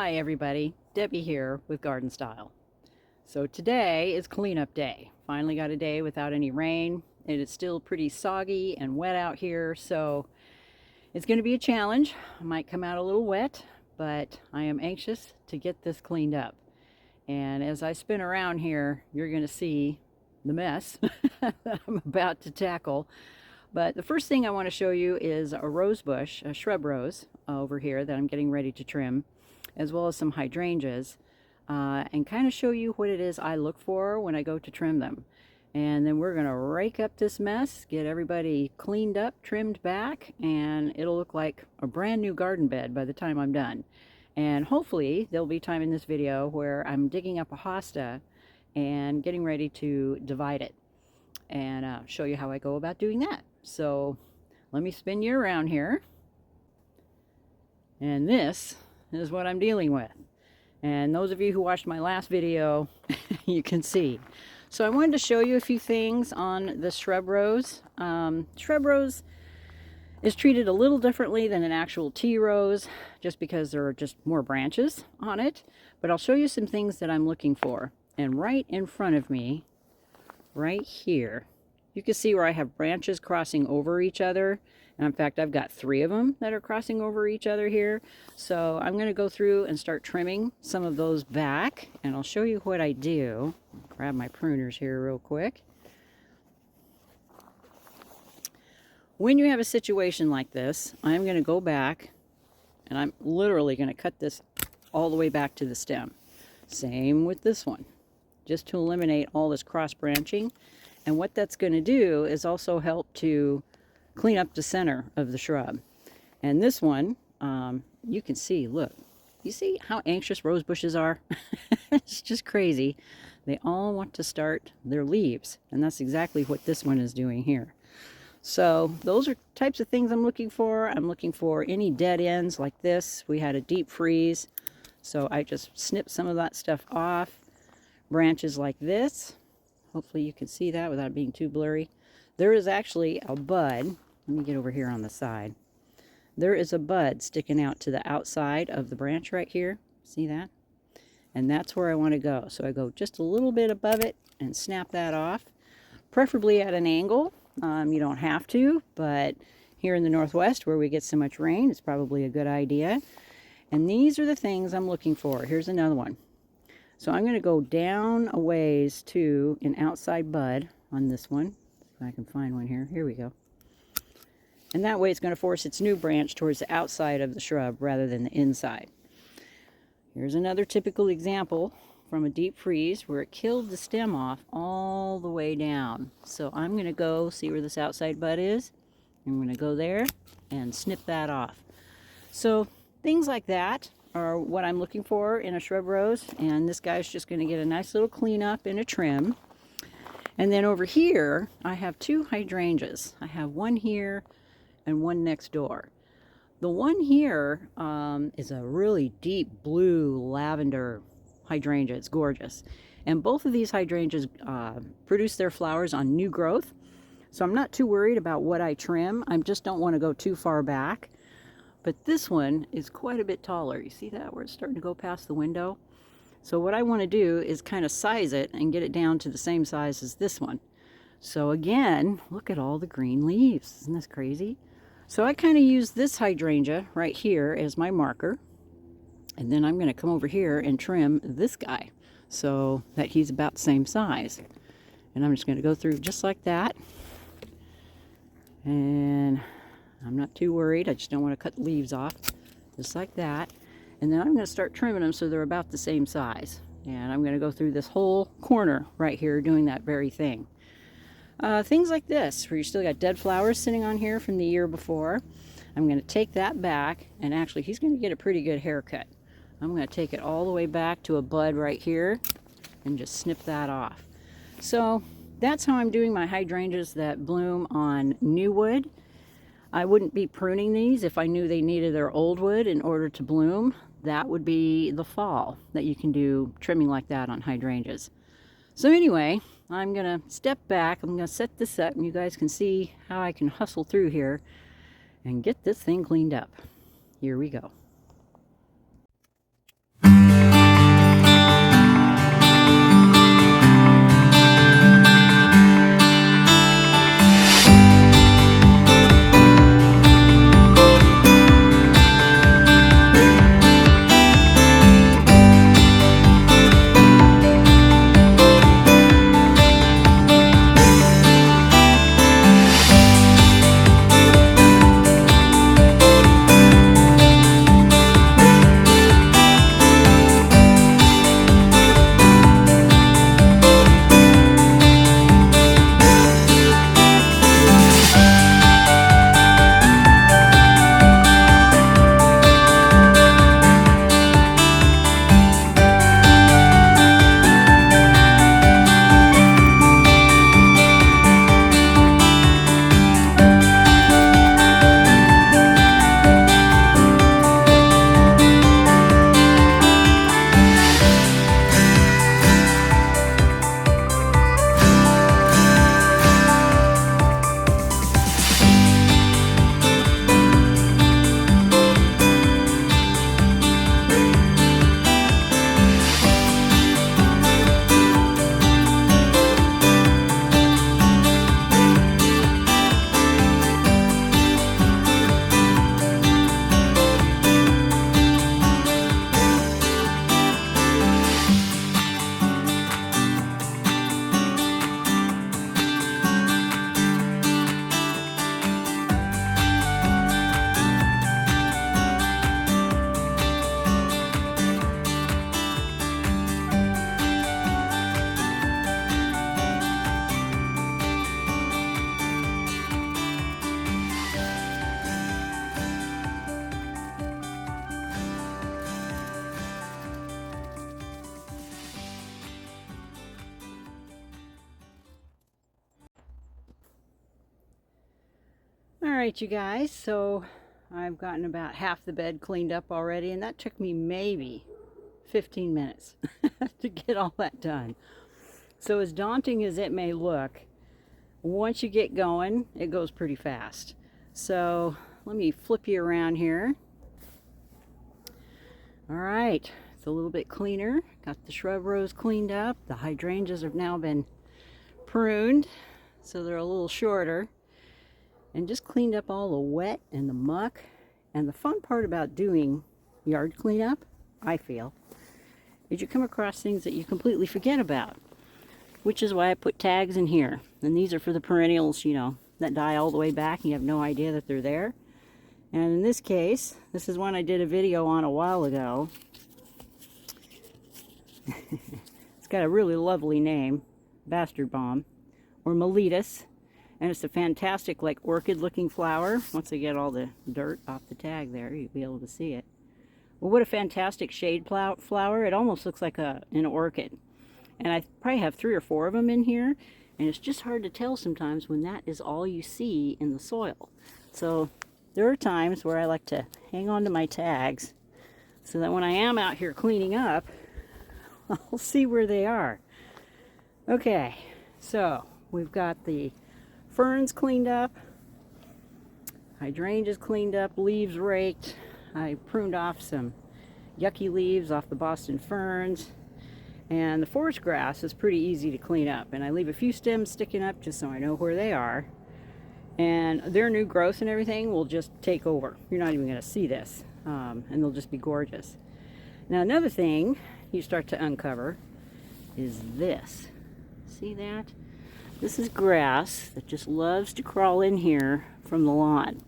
Hi everybody, Debbie here with Garden Style. So today is cleanup day. Finally got a day without any rain. It is still pretty soggy and wet out here, so it's going to be a challenge. I might come out a little wet, but I am anxious to get this cleaned up. And as I spin around here, you're going to see the mess that I'm about to tackle. But the first thing I want to show you is a rose bush, a shrub rose over here that I'm getting ready to trim, as well as some hydrangeas, and kind of show you what it is I look for when I go to trim them. And then we're going to rake up this mess, get everybody cleaned up, trimmed back, and it'll look like a brand new garden bed by the time I'm done. And hopefully there'll be time in this video where I'm digging up a hosta and getting ready to divide it and show you how I go about doing that. So let me spin you around here. And this is what I'm dealing with. And those of you who watched my last video, you can see. So I wanted to show you a few things on the shrub rose. Shrub rose is treated a little differently than an actual tea rose, just because there are just more branches on it. But I'll show you some things that I'm looking for. And right in front of me, right here, you can see where I have branches crossing over each other. And in fact, I've got 3 of them that are crossing over each other here. So I'm going to go through and start trimming some of those back. And I'll show you what I do. Grab my pruners here real quick. When you have a situation like this, I'm going to go back and I'm literally going to cut this all the way back to the stem. Same with this one, just to eliminate all this cross branching. And what that's going to do is also help to clean up the center of the shrub. And this one, you can see, look, you see how anxious rose bushes are? It's just crazy. They all want to start their leaves, and that's exactly what this one is doing here. So those are types of things I'm looking for. I'm looking for any dead ends like this. We had a deep freeze, so I just snipped some of that stuff off. Branches like this. Hopefully you can see that without being too blurry. There is actually a bud. Let me get over here on the side. There is a bud sticking out to the outside of the branch right here. See that? And that's where I want to go. So I go just a little bit above it and snap that off. Preferably at an angle. You don't have to, but here in the Northwest where we get so much rain, it's probably a good idea. And these are the things I'm looking for. Here's another one. So I'm going to go down a ways to an outside bud on this one. If I can find one here. Here we go. And that way it's going to force its new branch towards the outside of the shrub rather than the inside. Here's another typical example from a deep freeze where it killed the stem off all the way down. So I'm going to go see where this outside bud is. I'm going to go there and snip that off. So things like that are what I'm looking for in a shrub rose, and this guy's just going to get a nice little cleanup and a trim. And then over here I have 2 hydrangeas. I have one here and one next door. The one here is a really deep blue lavender hydrangea. It's gorgeous, and both of these hydrangeas produce their flowers on new growth, so I'm not too worried about what I trim. I just don't want to go too far back. But this one is quite a bit taller. You see that, where it's starting to go past the window? So what I want to do is kind of size it and get it down to the same size as this one. So again, look at all the green leaves. Isn't this crazy? So I kind of use this hydrangea right here as my marker. And then I'm going to come over here and trim this guy so that he's about the same size. And I'm just going to go through just like that. And I'm not too worried. I just don't want to cut the leaves off. Just like that. And then I'm going to start trimming them so they're about the same size. And I'm going to go through this whole corner right here doing that very thing. Things like this, where you still got dead flowers sitting on here from the year before. I'm going to take that back, and actually he's going to get a pretty good haircut. I'm going to take it all the way back to a bud right here and just snip that off. So that's how I'm doing my hydrangeas that bloom on new wood. I wouldn't be pruning these if I knew they needed their old wood in order to bloom. That would be the fall that you can do trimming like that on hydrangeas. So anyway, I'm going to step back. I'm going to set this up and you guys can see how I can hustle through here and get this thing cleaned up. Here we go. Alright, you guys, so I've gotten about half the bed cleaned up already, and that took me maybe 15 minutes to get all that done. So as daunting as it may look, once you get going, it goes pretty fast. So let me flip you around here. Alright, it's a little bit cleaner. Got the shrub rows cleaned up. The hydrangeas have now been pruned, so they're a little shorter. And just cleaned up all the wet and the muck. And the fun part about doing yard cleanup, I feel, is you come across things that you completely forget about. Which is why I put tags in here. And these are for the perennials, you know, that die all the way back and you have no idea that they're there. And in this case, this is one I did a video on a while ago. It's got a really lovely name, bastard bomb, or Miletus. And it's a fantastic, like, orchid-looking flower. Once I get all the dirt off the tag there, you'll be able to see it. Well, what a fantastic shade flower. It almost looks like an orchid. And I probably have 3 or 4 of them in here. And it's just hard to tell sometimes when that is all you see in the soil. So there are times where I like to hang on to my tags so that when I am out here cleaning up, I'll see where they are. Okay, so we've got the ferns cleaned up, hydrangeas cleaned up, leaves raked. I pruned off some yucky leaves off the Boston ferns. And the forest grass is pretty easy to clean up. And I leave a few stems sticking up just so I know where they are. And their new growth and everything will just take over. You're not even going to see this. And they'll just be gorgeous. Now another thing you start to uncover is this. See that? This is grass that just loves to crawl in here from the lawn.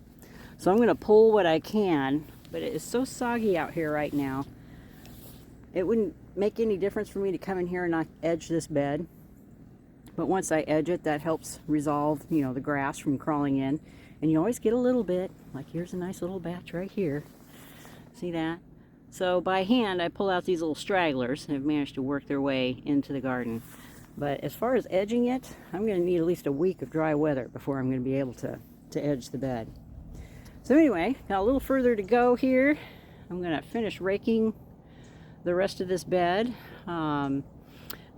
So I'm going to pull what I can, but it is so soggy out here right now. It wouldn't make any difference for me to come in here and not edge this bed. But once I edge it, that helps resolve, you know, the grass from crawling in. And you always get a little bit, like here's a nice little batch right here. See that? So by hand, I pull out these little stragglers and have managed to work their way into the garden. But as far as edging it, I'm going to need at least a week of dry weather before I'm going to be able to edge the bed. So anyway, got a little further to go here. I'm going to finish raking the rest of this bed. Not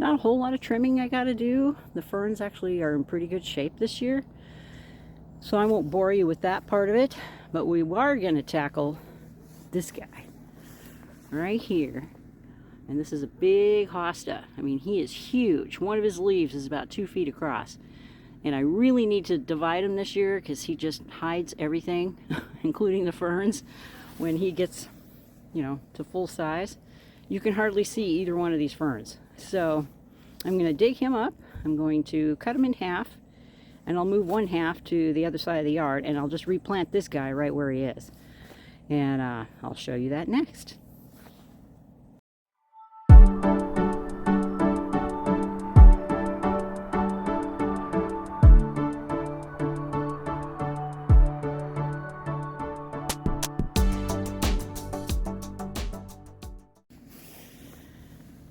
a whole lot of trimming I got to do. The ferns actually are in pretty good shape this year. So I won't bore you with that part of it. But we are going to tackle this guy right here. And this is a big hosta. I mean, he is huge. One of his leaves is about 2 feet across. And I really need to divide him this year because he just hides everything, including the ferns, when he gets, you know, to full size. You can hardly see either one of these ferns. So I'm going to dig him up. I'm going to cut him in half. And I'll move one half to the other side of the yard. And I'll just replant this guy right where he is. And I'll show you that next.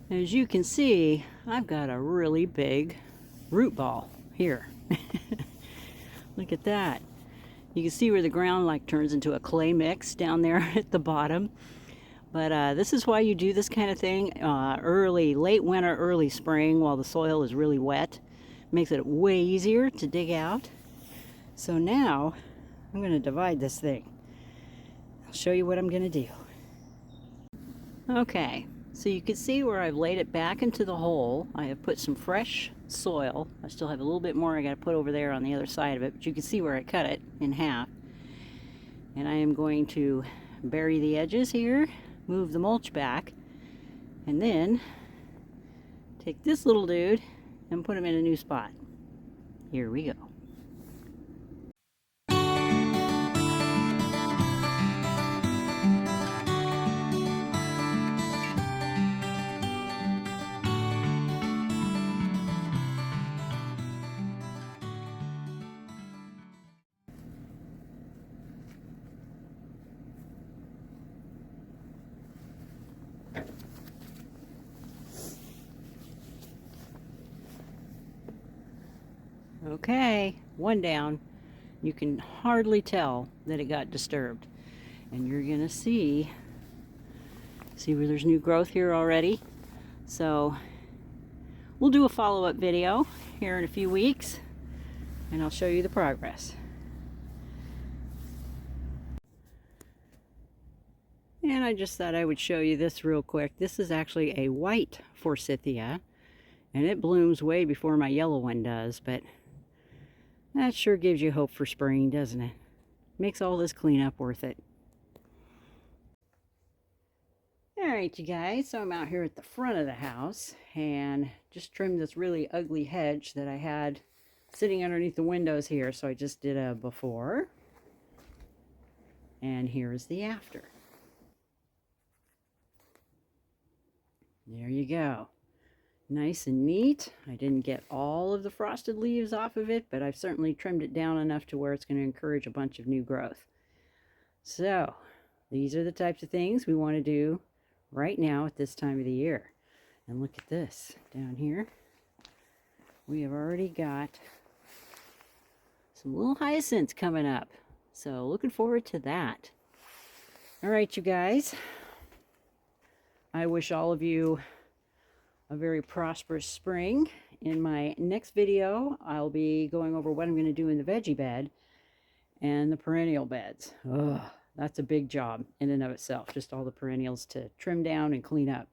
As you can see, I've got a really big root ball here. Look at that. You can see where the ground like turns into a clay mix down there at the bottom. But this is why you do this kind of thing late winter, early spring, while the soil is really wet. Makes it way easier to dig out. So now I'm going to divide this thing. I'll show you what I'm going to do. Okay. So you can see where I've laid it back into the hole. I have put some fresh soil. I still have a little bit more I got to put over there on the other side of it, but you can see where I cut it in half. And I am going to bury the edges here, move the mulch back, and then take this little dude and put him in a new spot. Here we go. Okay, one down. You can hardly tell that it got disturbed. And you're gonna see where there's new growth here already. So we'll do a follow-up video here in a few weeks, and I'll show you the progress. And I just thought I would show you this real quick. This is actually a white forsythia, and it blooms way before my yellow one does, but that sure gives you hope for spring, doesn't it? Makes all this cleanup worth it. Alright, you guys, so I'm out here at the front of the house and just trimmed this really ugly hedge that I had sitting underneath the windows here. So I just did a before, and here's the after. There you go. Nice and neat. I didn't get all of the frosted leaves off of it, but I've certainly trimmed it down enough to where it's going to encourage a bunch of new growth. So these are the types of things we want to do right now at this time of the year. And look at this down here. We have already got some little hyacinths coming up. So looking forward to that. All right, you guys. I wish all of you a very prosperous spring. In my next video, I'll be going over what I'm going to do in the veggie bed and the perennial beds. Ugh, that's a big job in and of itself, just all the perennials to trim down and clean up.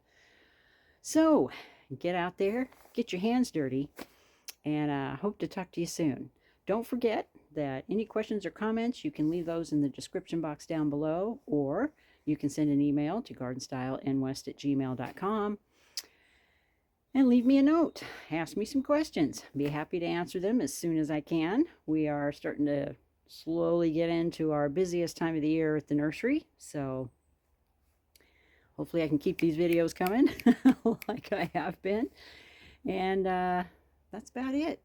So get out there, get your hands dirty, and I hope to talk to you soon. Don't forget that any questions or comments, you can leave those in the description box down below, or you can send an email to gardenstylenwest@gmail.com and leave me a note. Ask me some questions. Be happy to answer them as soon as I can. We are starting to slowly get into our busiest time of the year at the nursery, so hopefully I can keep these videos coming like I have been. And that's about it.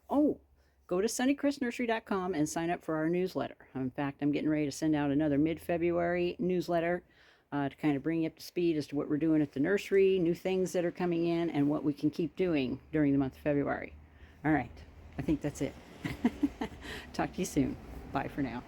Oh, go to sunnychristnursery.com and sign up for our newsletter. In fact, I'm getting ready to send out another mid-February newsletter to kind of bring you up to speed as to what we're doing at the nursery, new things that are coming in, and what we can keep doing during the month of February. All right, I think that's it. Talk to you soon. Bye for now.